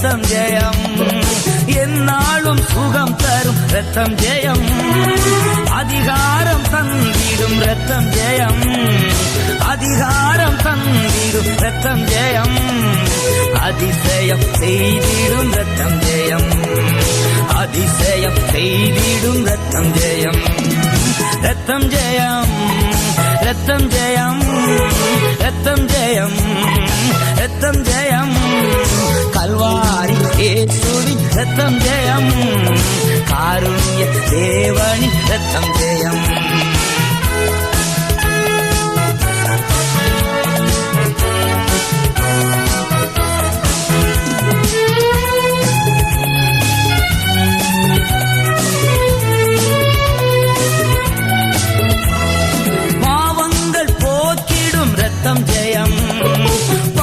ரத்தம் ஜெயம். என்னாலும் சுகம் தரும் ரத்தம் ஜெயம். அதிகாரம் தந்திடும் ரத்தம் ஜெயம். அதிகாரம் தந்திடும் ரத்தம் ஜெயம். அதிசயம் செய்திடும் ரத்தம் ஜெயம். அதிசயம் செய்திடும் ரத்தம் ஜெயம். ரத்தம் ஜெயம். ரத்தம் ஜெயம். ரத்தம் ஜெயம். ரத்தம் ஜெயம். கல்வாரி இயேசுவின் ரத்தம் ஜெயம். காருண்ய தேவனின் ரத்தம் ஜெயம்.